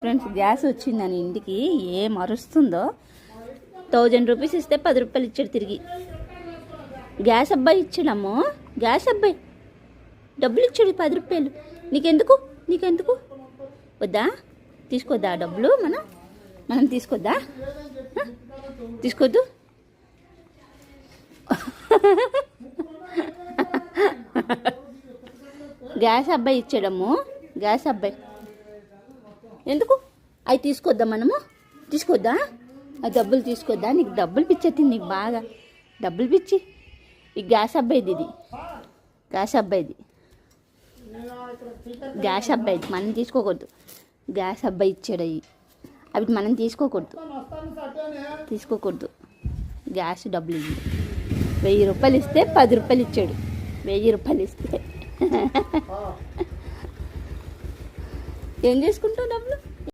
Friends gas వచ్చిందని ఇంటికి ఏం అరుస్తుందో. 1000 రూపీస్ ఇస్తే 10 రూపాయలు ఇచ్చాడు తిరిగి. గ్యాస్ అబ్బాయి ఇచ్చాడమ్మో, గ్యాస్ అబ్బాయి డబ్బులు ఇచ్చాడు 10 రూపాయలు. నీకెందుకు వద్దా? తీసుకోద్దా డబ్బులు? మనం తీసుకోద్దా? తీసుకోద్దు. గ్యాస్ అబ్బాయి ఇచ్చాడమ్ము, గ్యాస్ అబ్బాయి. ఎందుకు అవి తీసుకోద్దా? మనము తీసుకోద్దా? ఆ డబ్బులు తీసుకోద్దా? నీకు డబ్బులు పిచ్చేది, నీకు బాగా డబ్బులు పిచ్చి. ఈ గ్యాస్ అబ్బాయిది, ఇది గ్యాస్ అబ్బాయిది, గ్యాస్ అబ్బాయిది. మనం తీసుకోకూడదు. గ్యాస్ అబ్బాయి ఇచ్చాడు అవి మనం తీసుకోకూడదు. గ్యాస్ డబ్బులు 1000 రూపాయలు ఇస్తే 10 రూపాయలు ఇచ్చాడు. 1000 రూపాయలు ఇస్తే ఏం చేసుకుంటావు డబ్బులు?